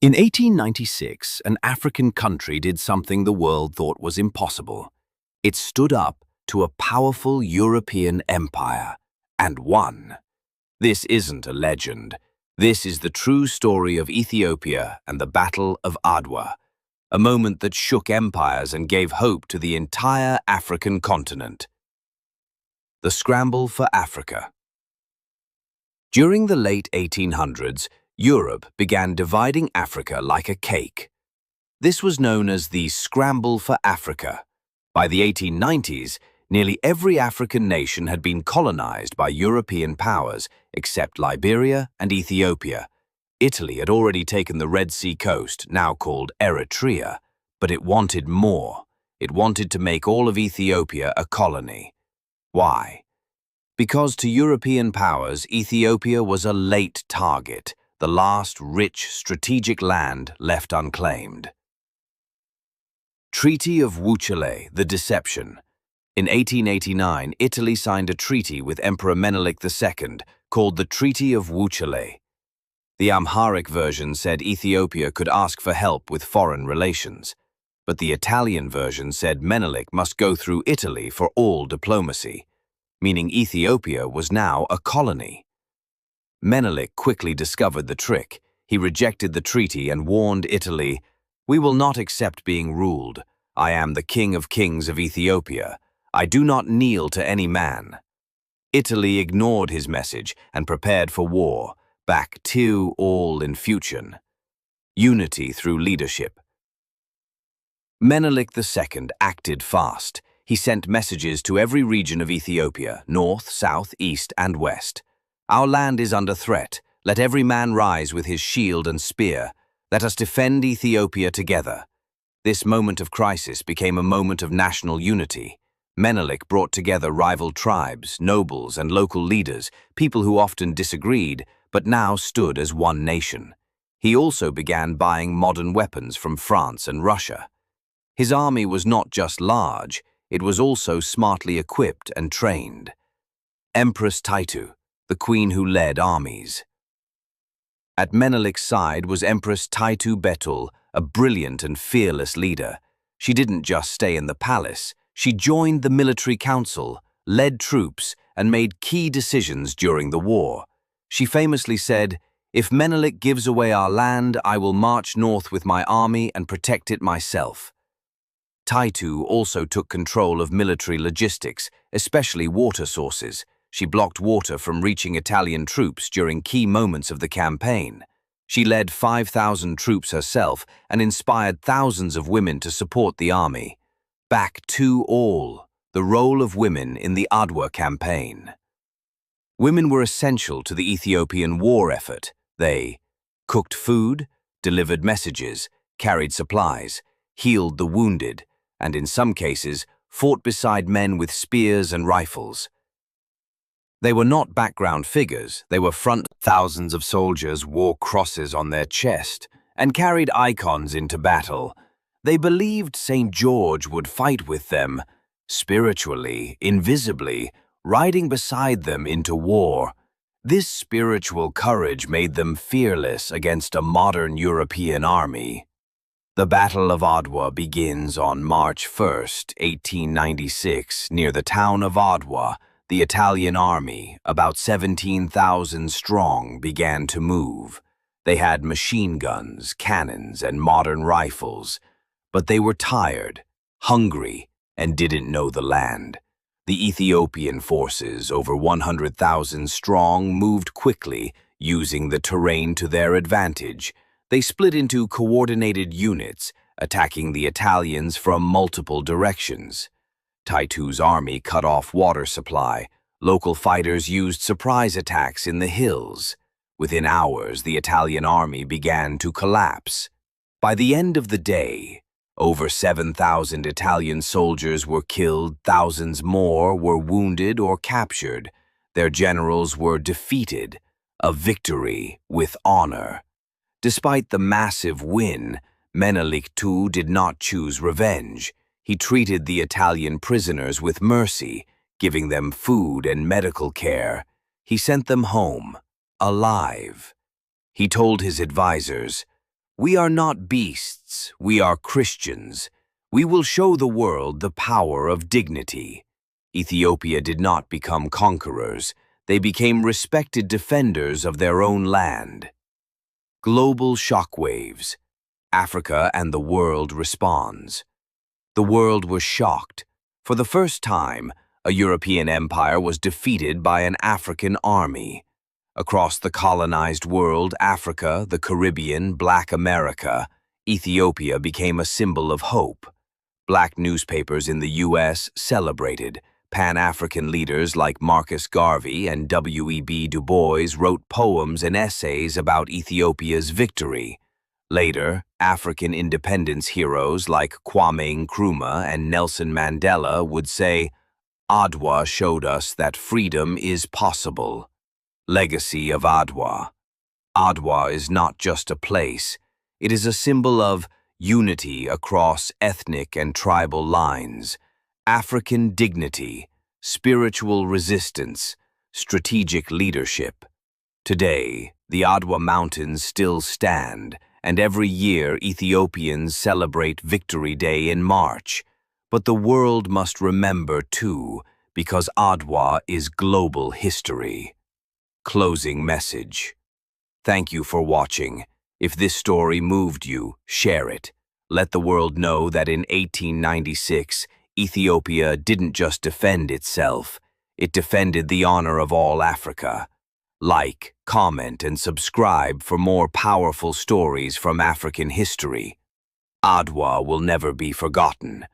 In 1896, an African country did something the world thought was impossible. It stood up to a powerful European empire and won. This isn't a legend. This is the true story of Ethiopia and the Battle of Adwa, a moment that shook empires and gave hope to the entire African continent. The Scramble for Africa. During the late 1800s, Europe began dividing Africa like a cake. This was known as the Scramble for Africa. By the 1890s, nearly every African nation had been colonized by European powers except Liberia and Ethiopia. Italy had already taken the Red Sea coast, now called Eritrea, but it wanted more. It wanted to make all of Ethiopia a colony. Why? Because to European powers, Ethiopia was a late target, the last rich, strategic land left unclaimed. Treaty of Wuchale, the Deception. In 1889, Italy signed a treaty with Emperor Menelik II called the Treaty of Wuchale. The Amharic version said Ethiopia could ask for help with foreign relations, but the Italian version said Menelik must go through Italy for all diplomacy, meaning Ethiopia was now a colony. Menelik quickly discovered the trick. He rejected the treaty and warned Italy, "We will not accept being ruled. I am the King of Kings of Ethiopia. I do not kneel to any man." Italy ignored his message and prepared for war, back to all in future. Unity through leadership. Menelik II acted fast. He sent messages to every region of Ethiopia, north, south, east, and west. "Our land is under threat. Let every man rise with his shield and spear. Let us defend Ethiopia together." This moment of crisis became a moment of national unity. Menelik brought together rival tribes, nobles, and local leaders, people who often disagreed, but now stood as one nation. He also began buying modern weapons from France and Russia. His army was not just large, it was also smartly equipped and trained. Empress Taitu, the queen who led armies. At Menelik's side was Empress Taitu Betul, a brilliant and fearless leader. She didn't just stay in the palace, she joined the military council, led troops, and made key decisions during the war. She famously said, "If Menelik gives away our land, I will march north with my army and protect it myself." Taitu also took control of military logistics, especially water sources. She blocked water from reaching Italian troops during key moments of the campaign. She led 5,000 troops herself and inspired thousands of women to support the army. Back to all, the role of women in the Adwa campaign. Women were essential to the Ethiopian war effort. They cooked food, delivered messages, carried supplies, healed the wounded, and in some cases, fought beside men with spears and rifles. They were not background figures, they were front. Thousands of soldiers wore crosses on their chest and carried icons into battle. They believed St. George would fight with them, spiritually, invisibly, riding beside them into war. This spiritual courage made them fearless against a modern European army. The Battle of Adwa begins on March 1, 1896, near the town of Adwa. The Italian army, about 17,000 strong, began to move. They had machine guns, cannons, and modern rifles, but they were tired, hungry, and didn't know the land. The Ethiopian forces, over 100,000 strong, moved quickly, using the terrain to their advantage. They split into coordinated units, attacking the Italians from multiple directions. Taitu's army cut off water supply. Local fighters used surprise attacks in the hills. Within hours, the Italian army began to collapse. By the end of the day, over 7,000 Italian soldiers were killed, thousands more were wounded or captured. Their generals were defeated, a victory with honor. Despite the massive win, Menelik II did not choose revenge. He treated the Italian prisoners with mercy, giving them food and medical care. He sent them home, alive. He told his advisors, We are not beasts, we are Christians. We will show the world the power of dignity. Ethiopia did not become conquerors. They became respected defenders of their own land. Global shockwaves. Africa and the world responds. The world was shocked. For the first time, a European empire was defeated by an African army. Across the colonized world, Africa, the Caribbean, Black America, Ethiopia became a symbol of hope. Black newspapers in the U.S. celebrated. Pan-African leaders like Marcus Garvey and W.E.B. Du Bois wrote poems and essays about Ethiopia's victory. Later, African independence heroes like Kwame Nkrumah and Nelson Mandela would say, "Adwa showed us that freedom is possible." Legacy of Adwa. Adwa is not just a place. It is a symbol of unity across ethnic and tribal lines, African dignity, spiritual resistance, strategic leadership. Today, the Adwa Mountains still stand, and every year Ethiopians celebrate Victory Day in March. But the world must remember too, because Adwa is global history. Closing message. Thank you for watching. If this story moved you, share it. Let the world know that in 1896, Ethiopia didn't just defend itself, it defended the honor of all Africa. Like, comment, and subscribe for more powerful stories from African history. Adwa will never be forgotten.